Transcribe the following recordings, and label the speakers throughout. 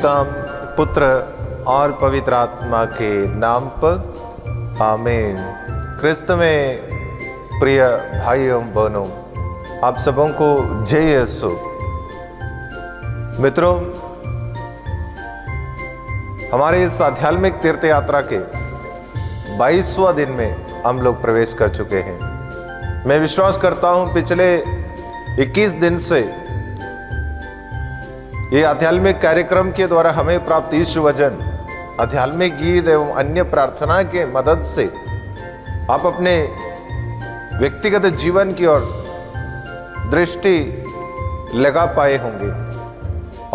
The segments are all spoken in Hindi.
Speaker 1: पिता पुत्र और पवित्र आत्मा के नाम पर आमीन। क्रिस्त में प्रिय भाइयों बहनों, आप सबों को जय यीशु। मित्रों, हमारे इस आध्यात्मिक तीर्थ यात्रा के 22वां दिन में हम लोग प्रवेश कर चुके हैं। मैं विश्वास करता हूं पिछले 21 दिन से ये आध्यात्मिक कार्यक्रम के द्वारा हमें प्राप्त यीशु वचन, आध्यात्मिक गीत एवं अन्य प्रार्थना के मदद से आप अपने व्यक्तिगत जीवन की ओर दृष्टि लगा पाए होंगे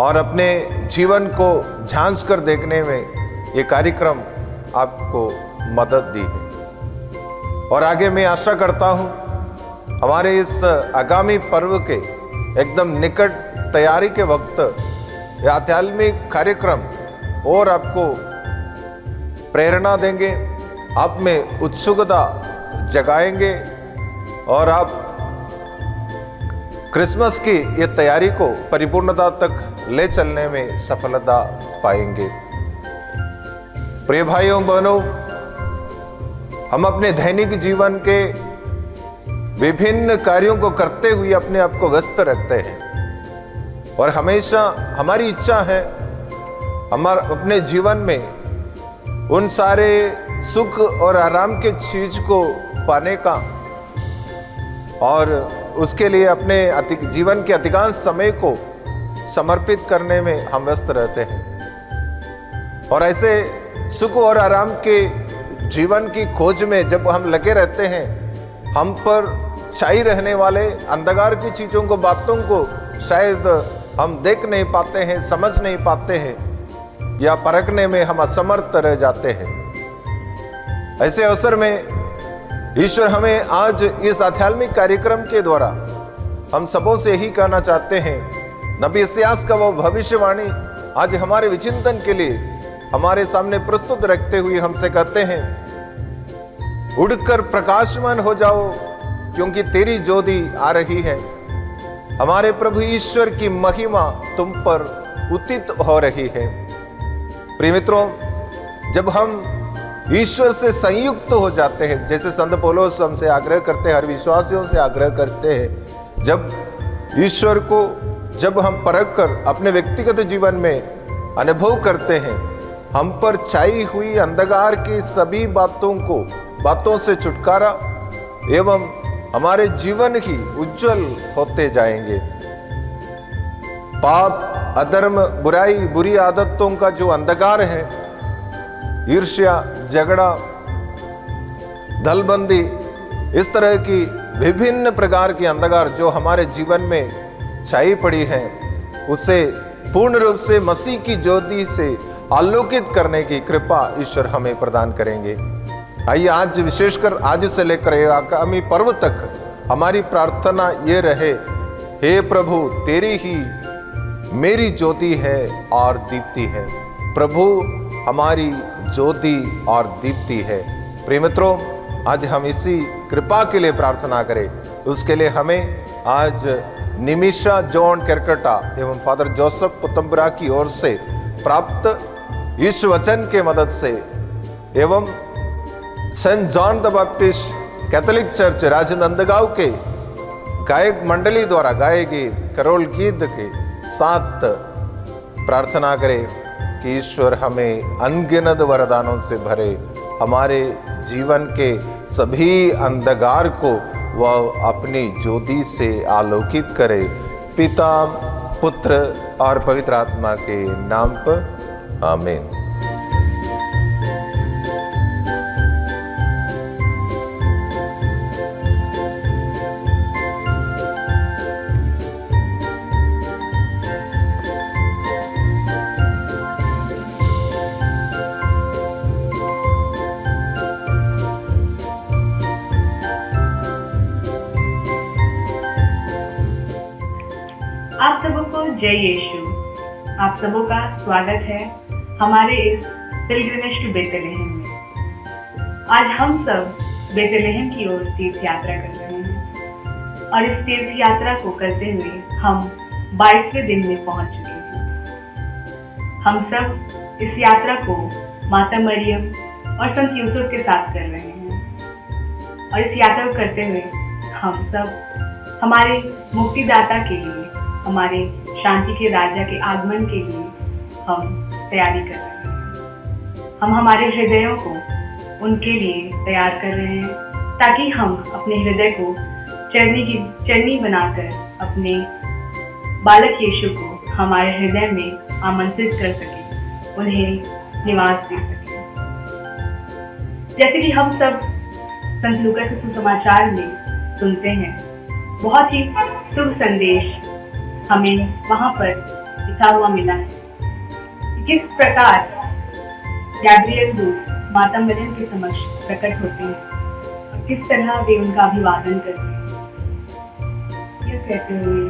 Speaker 1: और अपने जीवन को झांक कर देखने में ये कार्यक्रम आपको मदद दी है। और आगे मैं आशा करता हूँ हमारे इस आगामी पर्व के एकदम निकट तैयारी के वक्त ये आध्यात्मिक कार्यक्रम और आपको प्रेरणा देंगे, आप में उत्सुकता जगाएंगे और आप क्रिसमस की ये तैयारी को परिपूर्णता तक ले चलने में सफलता पाएंगे। प्रिय भाइयों बहनों, हम अपने दैनिक जीवन के विभिन्न कार्यों को करते हुए अपने आप को व्यस्त रखते हैं और हमेशा हमारी इच्छा है अपने जीवन में उन सारे सुख और आराम के चीज को पाने का और उसके लिए अपने जीवन के अधिकांश समय को समर्पित करने में हम व्यस्त रहते हैं। और ऐसे सुख और आराम के जीवन की खोज में जब हम लगे रहते हैं, हम पर छाई रहने वाले अंधकार की चीजों को, बातों को शायद हम देख नहीं पाते हैं, समझ नहीं पाते हैं या परखने में हम असमर्थ रह जाते हैं। ऐसे अवसर में ईश्वर हमें आज इस आध्यात्मिक कार्यक्रम के द्वारा हम सबों से यही कहना चाहते हैं। नबी इस्यास का वो भविष्यवाणी आज हमारे विचिंतन के लिए हमारे सामने प्रस्तुत रखते हुए हमसे कहते हैं, उड़कर प्रकाशमान हो जाओ क्योंकि तेरी ज्योति आ रही है। हमारे प्रभु ईश्वर की महिमा तुम पर उदित हो रही है। प्रिय मित्रों, जब हम ईश्वर से संयुक्त हो जाते हैं, जैसे संत पौलुस हमसे आग्रह करते हैं, हर विश्वासियों से आग्रह करते हैं, जब ईश्वर को जब हम परख कर अपने व्यक्तिगत जीवन में अनुभव करते हैं, हम पर छाई हुई अंधकार की सभी बातों से छुटकारा एवं हमारे जीवन ही उज्जवल होते जाएंगे। पाप, अधर्म, बुराई, बुरी आदतों का जो अंधकार है, ईर्ष्या, झगड़ा, दलबंदी, इस तरह की विभिन्न प्रकार की अंधकार जो हमारे जीवन में छाई पड़ी है, उसे पूर्ण रूप से मसीह की ज्योति से आलोकित करने की कृपा ईश्वर हमें प्रदान करेंगे। आइए आज विशेषकर आज से लेकर आगामी पर्व तक हमारी प्रार्थना ये रहे, हे प्रभु तेरी ही मेरी ज्योति है और दीप्ति है। प्रभु हमारी ज्योति और दीप्ति है। प्रिय मित्रों, आज हम इसी कृपा के लिए प्रार्थना करें। उसके लिए हमें आज निमिषा जॉन केरकटा एवं फादर जोसेफ पुतंबरा की ओर से प्राप्त यीशु वचन के मदद से एवं Saint John the Baptist Catholic church Rajnandgaon के गायक मंडली द्वारा गाए गए करोल गीत के साथ प्रार्थना करें कि ईश्वर हमें अनगिनत वरदानों से भरे, हमारे जीवन के सभी अंधकार को वह अपनी ज्योति से आलोकित करे। पिता, पुत्र और पवित्र आत्मा के नाम पर आमीन।
Speaker 2: आप सबों को जय यीशु। आप सबों का स्वागत है हमारे इस पिलग्रिमेज टू बेथलेहम में। आज हम सब बेथलेहम की ओर तीर्थ यात्रा कर रहे हैं और इस तीर्थ यात्रा को करते हुए हम 22वें दिन में पहुंच चुके हैं। हम सब इस यात्रा को माता मरियम और संत यूसुफ के साथ कर रहे हैं और इस यात्रा को करते हुए हम सब हमारे मुक्तिदाता के लिए, हमारे शांति के राजा के आगमन के लिए हम तैयारी कर रहे हैं। हम हमारे हृदयों को उनके लिए तैयार कर रहे हैं ताकि हम अपने हृदय को चरनी बनाकर अपने बालक यीशु को हमारे हृदय में आमंत्रित कर सके, उन्हें निवास दे सके। जैसे कि हम सब संत लूका के सुसमाचार में सुनते हैं, बहुत ही शुभ संदेश हमें वहां पर लिखा हुआ मिला है। किस प्रकार गैब्रियल दूत माता मरियम के समक्ष प्रकट होते हैं और किस तरह वे उनका अभिवादन करते हैं, यह कहते हुए,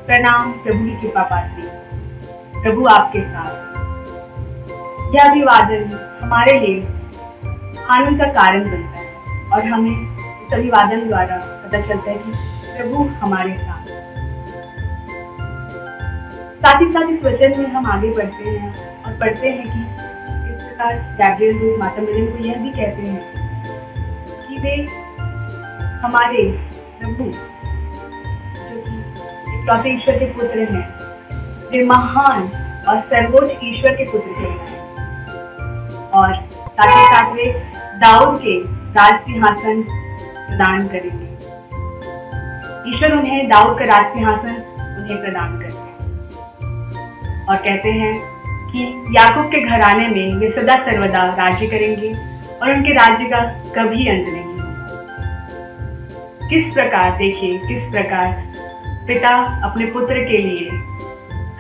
Speaker 2: प्रणाम प्रभु की कृपा पात्री, प्रभु आपके साथ। यह अभिवादन हमारे लिए आनंद का कारण बनता है और हमें इस अभिवादन द्वारा पता चलता है कि प्रभु हमारे साथ। साथ ही साथ इस वचन में हम आगे बढ़ते हैं और पढ़ते हैं कि इस प्रकार गैब्रियल दूत माता मरियम को यह भी कहते हैं कि वे हमारे प्रभु जो कि इकलौते ईश्वर के पुत्र हैं, वे महान और सर्वोच्च ईश्वर के पुत्र हैं और साथ ही साथ वे दाऊद के राज सिंहासन प्रदान करेंगे। ईश्वर उन्हें दाऊद का राज सिंहासन उन्हें प्रदान करते हैं और कहते हैं कि याकूब के घराने में वे सदा सर्वदा राज्य करेंगे और उनके राज्य का कभी अंत नहीं होगा। किस प्रकार, देखिए किस प्रकार पिता अपने पुत्र के लिए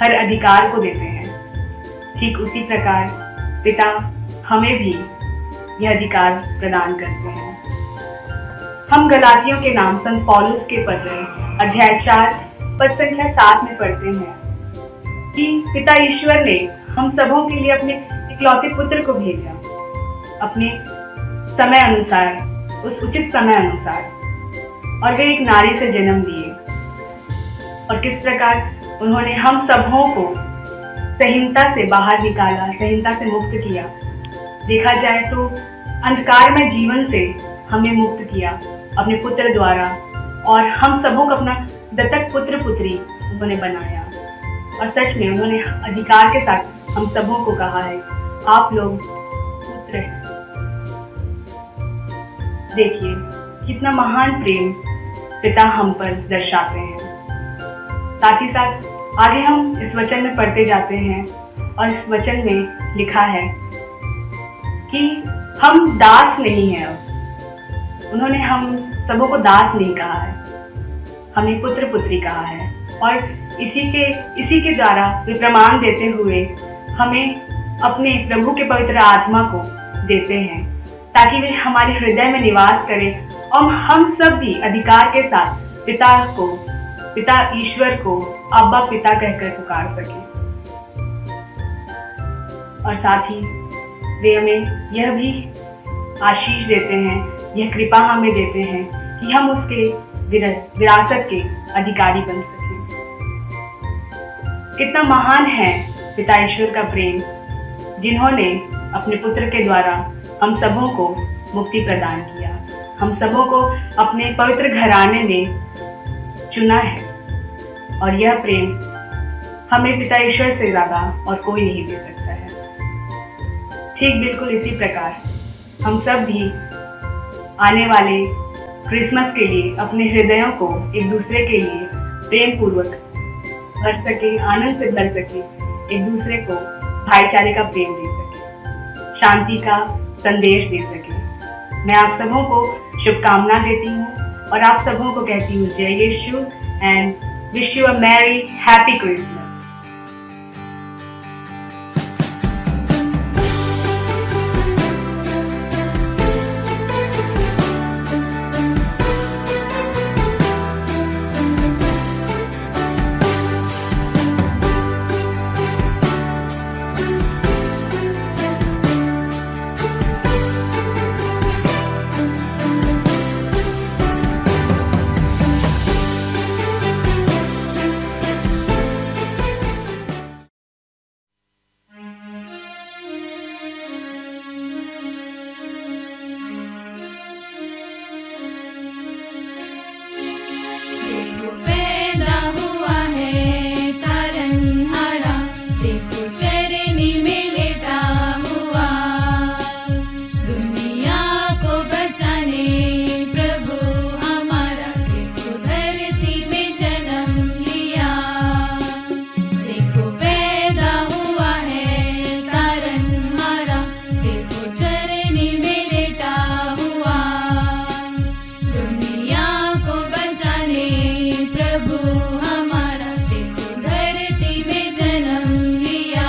Speaker 2: हर अधिकार को देते हैं, ठीक उसी प्रकार पिता हमें भी यह अधिकार प्रदान करते हैं। हम गलातियों के नाम संत पौलुस के पत्र अध्याय 4 पद संख्या 7 में पढ़ते हैं कि पिता ईश्वर ने हम सबों के लिए अपने इकलौते पुत्र को भेजा अपने समय अनुसार, उस उचित समय अनुसार, और वे एक नारी से जन्म दिए। और किस प्रकार उन्होंने हम सबों को संहीनता से बाहर निकाला, संहीनता से मुक्त किया। देखा जाए तो अंधकार में जीवन से हमें मुक्त किया अपने पुत्र द्वारा और हम सबों को अपना दत्तक पुत्र पुत्री उन्होंने बनाया। और सच में उन्होंने अधिकार के साथ हम सबों को कहा है, आप लोग पुत्र हैं। देखिए कितना महान प्रेम पिता हम पर दर्शाते हैं। साथ ही साथ आगे हम इस वचन में पढ़ते जाते हैं और इस वचन में लिखा है कि हम दास नहीं हैं। अब उन्होंने हम सबों को दास नहीं कहा है, हमें पुत्र पुत्री कहा है। और इसी के द्वारा वे प्रमाण देते हुए हमें अपने प्रभु के पवित्र आत्मा को देते हैं ताकि वे हमारे हृदय में निवास करें और हम सब भी अधिकार के साथ पिता ईश्वर को अब्बा पिता कहकर पुकार सकें। और साथ ही वे हमें यह भी आशीष देते हैं, यह कृपा हमें देते हैं कि हम उसके विरासत के अधिकारी बन सकें। कितना महान है पिता ईश्वर का प्रेम, जिन्होंने अपने पुत्र के द्वारा हम सबों को मुक्ति प्रदान किया, हम सबों को अपने पवित्र घराने में चुना है। और यह प्रेम हमें पिता ईश्वर से ज्यादा और कोई नहीं दे सकता है। ठीक बिल्कुल इसी प्रकार हम सब भी आने वाले क्रिसमस के लिए अपने हृदयों को एक दूसरे के लिए प्रेम पूर्वक भर सके, आनंद से भर सके, एक दूसरे को भाईचारे का प्रेम दे सके, शांति का संदेश दे सके। मैं आप सबों को शुभकामना देती हूँ और आप सबों को कहती हूँ जय Yeshu and wish you a merry happy Christmas.
Speaker 3: देखो पैदा हुआ है तारनहारा, देखो चरनी में लेटा हुआ, दुनिया को बचाने प्रभु हमारा, देखो धरती में जन्म लिया। देखो पैदा हुआ है तारनहारा, देखो चरनी में लेटा हुआ, दुनिया को बचाने प्रभु हमारा, देखो धरती में जन्म लिया।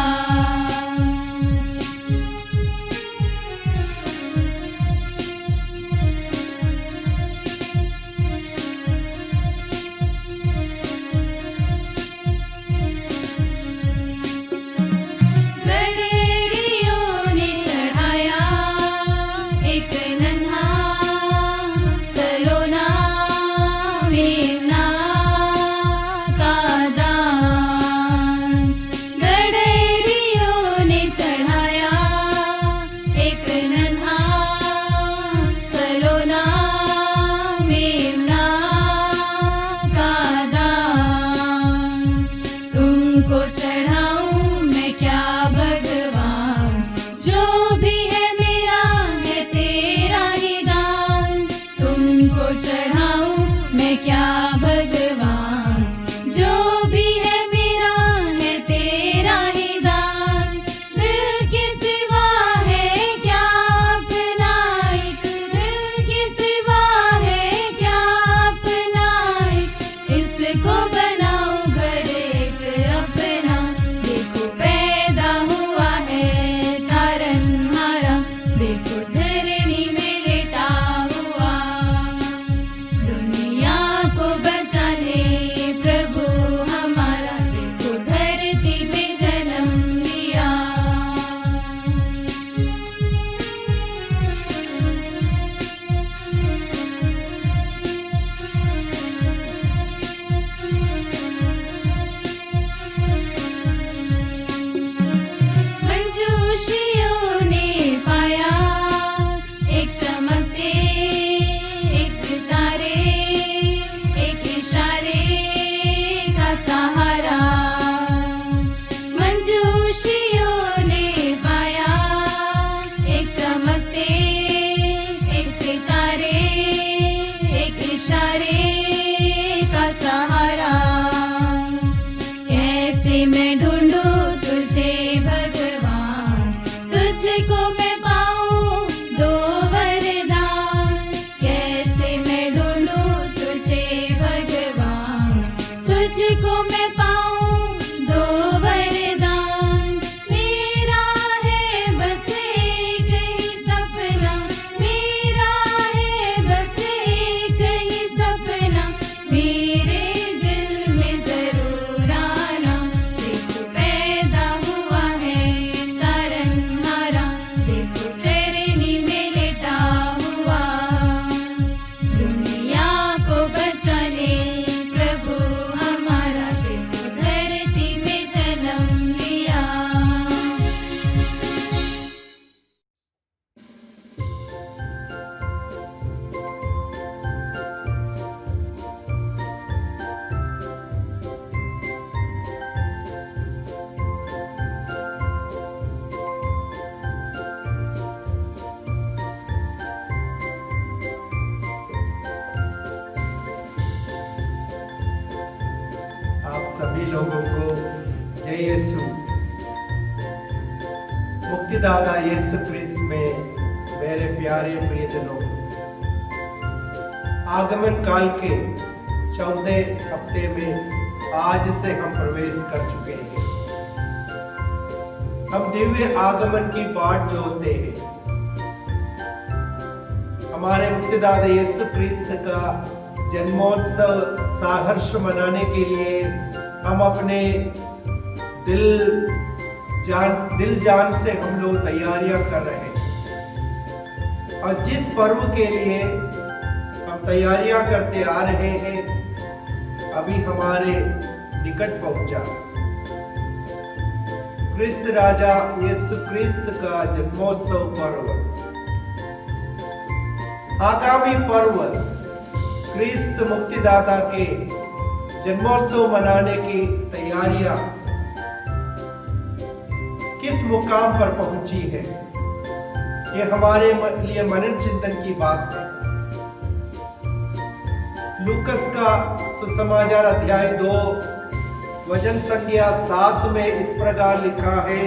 Speaker 3: गडरियों ने चढ़ाया एक नन्हा सलोना मेमना का दान। गडरियों ने चढ़ाया एक नन्हा सलोना मेमना का दान। तुमको चढ़ाऊं मैं क्या भगवान, जो भी है मेरा है तेरा ही दान। तुमको चढ़ाऊं मैं क्या भगवान, जो भी है मेरा है तेरा ही दान। दिल के सिवा है क्या अपना एक, दिल के सिवा है क्या अपना एक, इसको बनाऊं घर एक अपना। देखो पैदा हुआ है तारनहारा, देखो धरनी में लेटा हुआ, दुनिया को बचाने प्रभु हमारा, देखो धरती में जन्म लिया। मंजूषियों ने पाया एक चमकते एक सितारे, एक इशारे का सहारा। मंजूषियों ने पाया एक चमकते एक सितारे, एक इशारे का सहारा। कैसे मैं ढूंढूं तुझे भगवान, तुझको मैं पाऊं दो वरदान। कैसे मैं ढूंढूं तुझे भगवान, तुझको मैं पाऊं दो वरदान। मेरा है बस एक ही सपना, मेरा है बस एक ही सपना, मेरे दिल में जरूर आना। देखो पैदा हुआ है तारनहारा, देखो चरनी में लेटा हुआ, दुनिया को बचाने प्रभु हमारा, देखो धरती में जन्म लिया।
Speaker 4: आप सभी लोगों को जय यीशु। मुक्तिदाता यीशु क्रिस्त में मेरे प्यारे प्रियजनों, आगमन काल के 14 हफ्ते में आज से हम प्रवेश कर चुके हैं। हम दिव्य आगमन की बाट जोते हैं। हमारे मुक्तिदाता यीशु क्रिस्त का जन्मोत्सव साहर्ष मनाने के लिए हम अपने दिल जान से हम लोग तैयारियां कर रहे हैं। और जिस पर्व के लिए हम तैयारियां करते आ रहे हैं, अभी हमारे निकट पहुंचा। क्रिस्त राजा यीशु क्रिस्त का जन्मोत्सव पर्व। आगामी पर्व क्रिस्त मुक्तिदाता के जन्मोत्सव मनाने की तैयारियां किस मुकाम पर पहुंची है, ये हमारे लिए मनन चिंतन की बात है। लूकस का सुसमाचार अध्याय 2 वचन संख्या 7 में इस प्रकार लिखा है,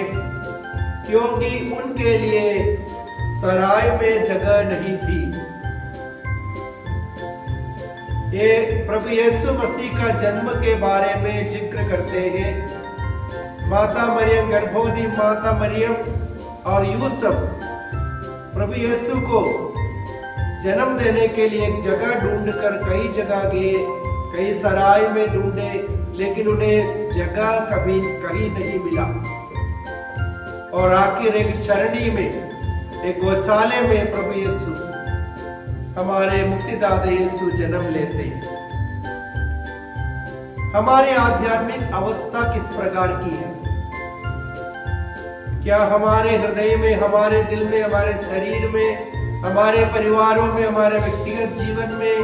Speaker 4: क्योंकि उनके लिए सराय में जगह नहीं थी। ये प्रभु यीशु मसीह का जन्म के बारे में जिक्र करते हैं। माता मरियम, गर्भवती माता मरियम और यूसुफ प्रभु यीशु को जन्म देने के लिए एक जगह ढूंढकर कई जगह गए, कई सराय में ढूंढे, लेकिन उन्हें जगह कभी कहीं नहीं मिला। और आखिर एक चरणी में, एक गौशाले में प्रभु यीशु, हमारे मुक्तिदाता यीशु जन्म लेते हैं। हमारी आध्यात्मिक अवस्था किस प्रकार की है? क्या हमारे हृदय में, हमारे दिल में, हमारे शरीर में, हमारे परिवारों में, हमारे व्यक्तिगत जीवन में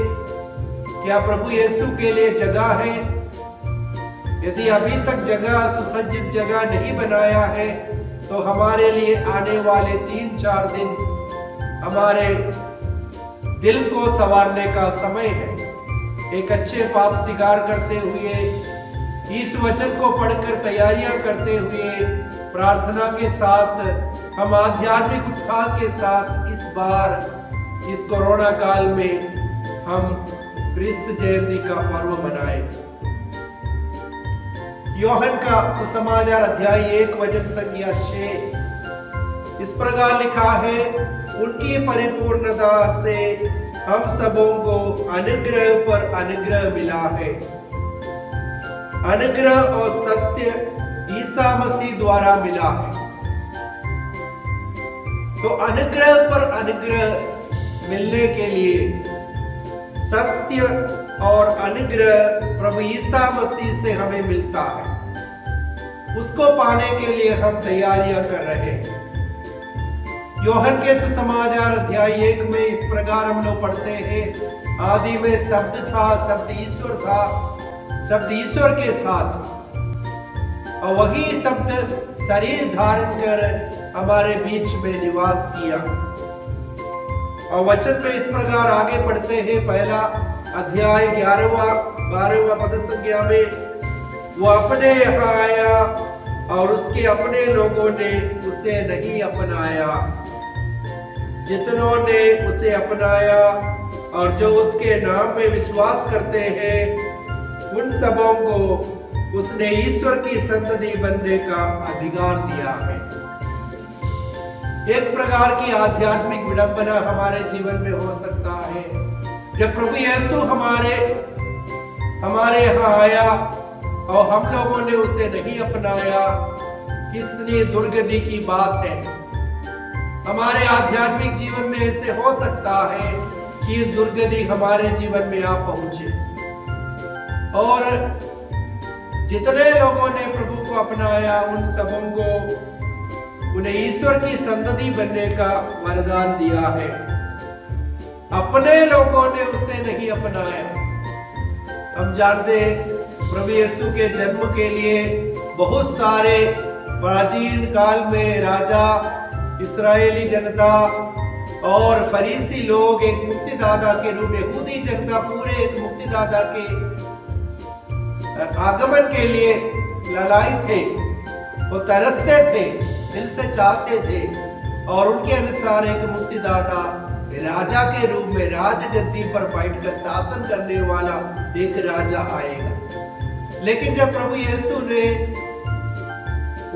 Speaker 4: क्या प्रभु यीशु के लिए जगह है? यदि अभी तक जगह, सुसज्जित जगह नहीं बनाया है, तो हमारे लिए आने वाले 3-4 दिन हमारे दिल को संवारने का समय है। एक अच्छे पाप स्वीकार करते हुए, इस वचन को पढ़कर तैयारियां करते हुए, प्रार्थना के साथ, हम आध्यात्मिक उत्साह के साथ इस बार इस कोरोना काल में हम क्रिस्त जयंती का पर्व मनाएं। यूहन्ना का सुसमाचार अध्याय 1 वचन संख्या 6 इस प्रकार लिखा है, उनकी परिपूर्णता से हम सबों को अनुग्रह पर अनुग्रह मिला है। अनुग्रह और सत्य ईसा मसीह द्वारा मिला है। तो अनुग्रह पर अनुग्रह मिलने के लिए सत्य और अनुग्रह प्रभु ईसा मसीह से हमें मिलता है। उसको पाने के लिए हम तैयारियां कर रहे हैं। यूहन्ना के सुसमाचार अध्याय 1 में इस प्रकार हम लोग पढ़ते हैं, आदि में शब्द था, शब्द ईश्वर था, शब्द ईश्वर के साथ, और वही शब्द शरीर धारण कर हमारे बीच में निवास किया। और वचन में इस प्रकार आगे पढ़ते हैं, पहला अध्याय 11वां पद संख्या में, वो अपने यहाँ आया और उसके अपने लोगों ने उसे नहीं अपनाया। जितनों ने उसे अपनाया और जो उसके नाम में विश्वास करते हैं, उन सबों को उसने ईश्वर की संतति बनने का अधिकार दिया है। एक प्रकार की आध्यात्मिक विडंबना हमारे जीवन में हो सकता है जब प्रभु यीशु हमारे यहाँ आया और हम लोगों ने उसे नहीं अपनाया। कितनी दुर्गति की बात है। हमारे आध्यात्मिक जीवन में ऐसे हो सकता है कि दुर्गति हमारे जीवन में आ पहुंचे, और जितने लोगों ने प्रभु को अपनाया उन सबों को उन्हें ईश्वर की संतति बनने का वरदान दिया है। अपने लोगों ने उसे नहीं अपनाया। हम जानते हैं प्रभु यीशु के जन्म के लिए बहुत सारे प्राचीन काल में राजा, इस्राएली जनता और फरीसी लोग एक मुक्तिदाता के रूप में, यहूदी जनता पूरे एक मुक्तिदाता के आगमन के लिए ललायित थे, वो तरसते थे, दिल से चाहते थे, और उनके अनुसार एक मुक्तिदाता राजा के रूप में राजगद्दी पर बैठकर शासन करने वाला एक राजा आएगा। लेकिन जब प्रभु यीशु ने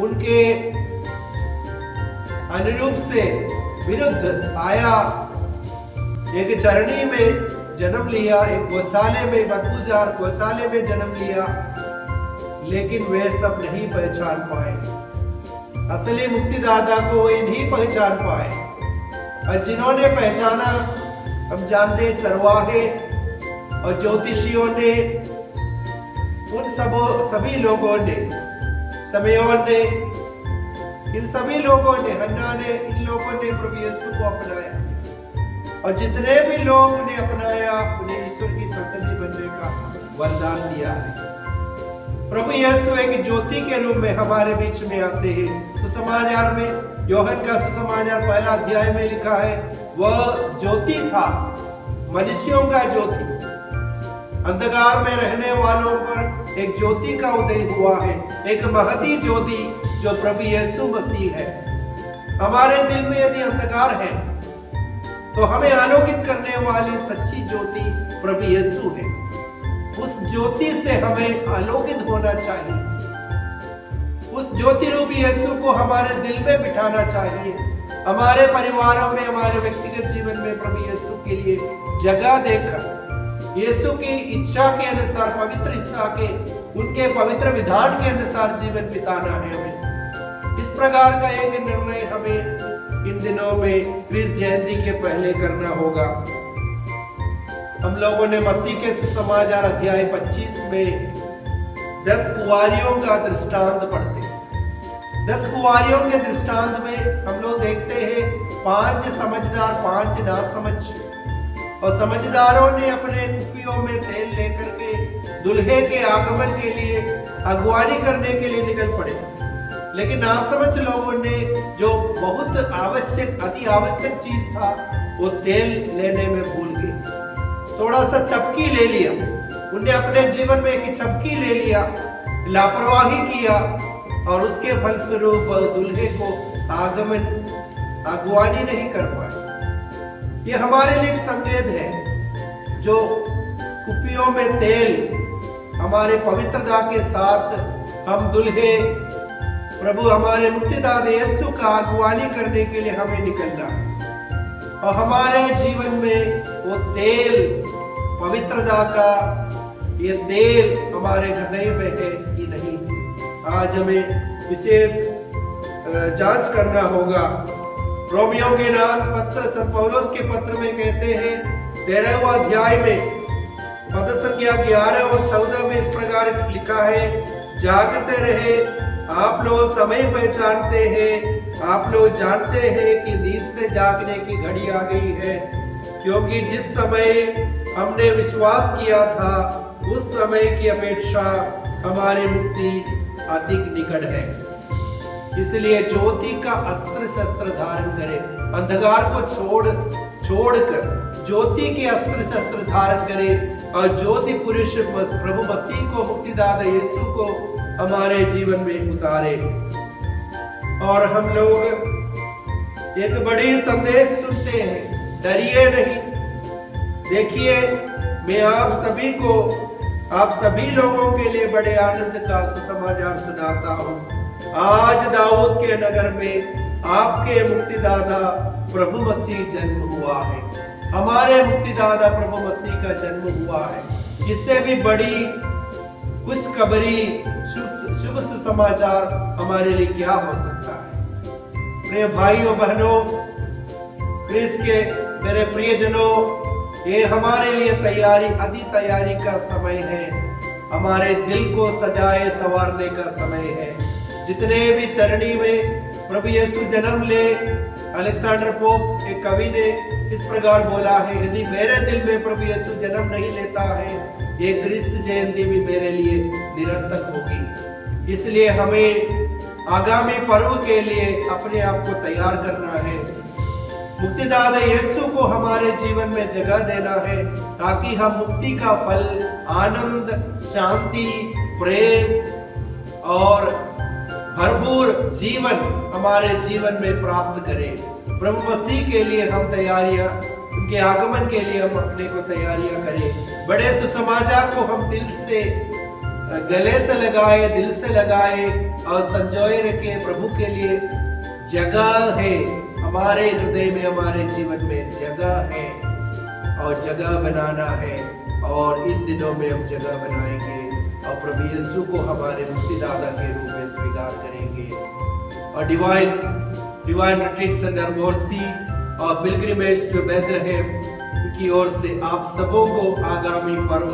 Speaker 4: उनके अनुरूप से विरुद्ध आया, एक चरणी में जन्म लिया, एक गौशाले में, बदबूदार गौशाले में जन्म लिया, लेकिन वे सब नहीं पहचान पाए। असली मुक्तिदाता को वे नहीं पहचान पाए। और जिन्होंने पहचाना, हम जानते चरवाहे और ज्योतिषियों ने, उन सभी लोगों ने, शमौन ने, इन सभी लोगों ने, हन्ना ने, इन लोगों ने प्रभु यीशु को अपनाया। और जितने भी लोग उन्हें अपनाया उन्हें ईश्वर की संतति बनने का वरदान दिया है। प्रभु यीशु एक ज्योति के रूप में हमारे बीच में आते हैं। सुसमाचार में, यूहन्ना का सुसमाचार पहला अध्याय में लिखा है, वह ज्योति था, मनुष्यों का ज्योति। अंधकार में रहने वालों पर एक ज्योति का उदय हुआ है, एक महती ज्योति जो प्रभु यीशु मसीह है। हमारे दिल में यदि अंधकार है तो हमें आलोकित करने वाली सच्ची ज्योति प्रभु यीशु है। उस ज्योति से हमें आलोकित होना चाहिए। उस ज्योति रूपी यीशु को हमारे दिल में बिठाना चाहिए। हमारे परिवारों में, हमारे व्यक्तिगत जीवन में प्रभु यीशु के लिए जगह देकर यीशु की इच्छा के अनुसार, पवित्र इच्छा के, उनके पवित्र विधान के अनुसार जीवन बिताना है हमें। इस प्रकार का एक निर्णय हमें इन दिनों में क्रिस जयंती के पहले करना होगा। हम लोगों ने मत्ती के सुसमाचार अध्याय 25 में 10 कुंवारियों का दृष्टांत पढ़ते हैं। 10 कुंवारियों के दृष्टांत में हम लोग देखते हैं 5 समझदार, 5 नासमझ। और समझदारों ने अपने कुपियों में तेल लेकर के दुल्हे के आगमन के लिए अगुवानी करने के लिए निकल पड़े। लेकिन नासमझ लोगों ने जो बहुत आवश्यक, अति आवश्यक चीज था, वो तेल लेने में भूल गए। थोड़ा सा चपकी ले लिया, उनने अपने जीवन में एक चपकी ले लिया, लापरवाही किया और उसके फलस्वरूप दुल्हे को अगुवानी नहीं कर पाए। ये हमारे लिए एक संकेत है। जो कुपियों में तेल हमारे पवित्रता के साथ हम दुल्हे प्रभु हमारे मुक्तिदाता यीशु का अगुवानी करने के लिए हमें निकलना है। और हमारे जीवन में वो तेल, पवित्रता का ये तेल हमारे हृदय में है कि नहीं, आज हमें विशेष जांच करना होगा। रोमियो के नाम पत्र, संत पौलुस के पत्र में कहते हैं 13वां अध्याय में पद संख्या 11 और 14 में इस प्रकार लिखा है, जागते रहे, आप लोग समय पहचानते हैं, आप लोग जानते हैं कि नींद से जागने की घड़ी आ गई है, क्योंकि जिस समय हमने विश्वास किया था उस समय की अपेक्षा हमारी मुक्ति अधिक निकट है। इसलिए ज्योति का अस्त्र शस्त्र धारण करें, अंधकार को छोड़कर ज्योति के अस्त्र शस्त्र धारण करें और ज्योति पुरुष प्रभु मसीह को, मुक्तिदाता यीशु को हमारे जीवन में उतारे। और हम लोग एक बड़ी संदेश सुनते हैं, डरिए नहीं। देखिए, मैं आप सभी लोगों के लिए बड़े आनंद का सुसमाचार सुनाता हूँ। आज दाऊद के नगर में आपके मुक्तिदाता प्रभु मसीह जन्म हुआ है। हमारे मुक्तिदाता प्रभु मसीह का जन्म हुआ है। इससे भी बड़ी खुशखबरी, शुभ समाचार हमारे लिए क्या हो सकता है। प्रिय भाइयों बहनों, क्रिस के मेरे प्रियजनों, ये हमारे लिए तैयारी का समय है। हमारे दिल को सजाए संवारने का समय है। जितने भी चरणी में प्रभु यीशु जन्म ले, अलेक्जेंडर पोप एक कवि ने इस प्रकार बोला है, यदि मेरे दिल में प्रभु यीशु जन्म नहीं लेता है, ये क्रिस्त जयंती भी मेरे लिए निरर्थक होगी। इसलिए हमें आगामी पर्व के लिए अपने आप को तैयार करना है। मुक्तिदाता यीशु को हमारे जीवन में जगह देना है, ताकि हम मुक्ति का फल, आनंद, शांति, प्रेम और भरपूर जीवन हमारे जीवन में प्राप्त करें। प्रभु मसीह के लिए हम तैयारियां, उनके आगमन के लिए हम अपने को तैयारियां करें। बड़े सुसमाचार को हम दिल से, गले से लगाए, दिल से लगाए और संजोए रखे। प्रभु के लिए जगह है, हमारे हृदय में, हमारे जीवन में जगह है और जगह बनाना है। और इन दिनों में हम जगह बनाएंगे और प्रभु यीशु को हमारे मुक्तिदाता के रूप में स्वीकार करेंगे। और डिवाइन रिट्रीट्स अंडर मर्सी और पिलग्रिमेज टू बेथलेहेम की ओर से आप सबों को आगामी पर्व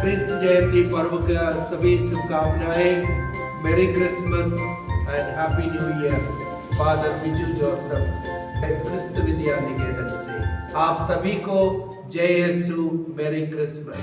Speaker 4: क्रिस्त जयंती पर्व का सभी शुभकामनाएं। Merry Christmas and happy new year. Father Biju Joseph. Krist Vidya Niketan से आप सभी को जय यीशु, मैरी क्रिसमस।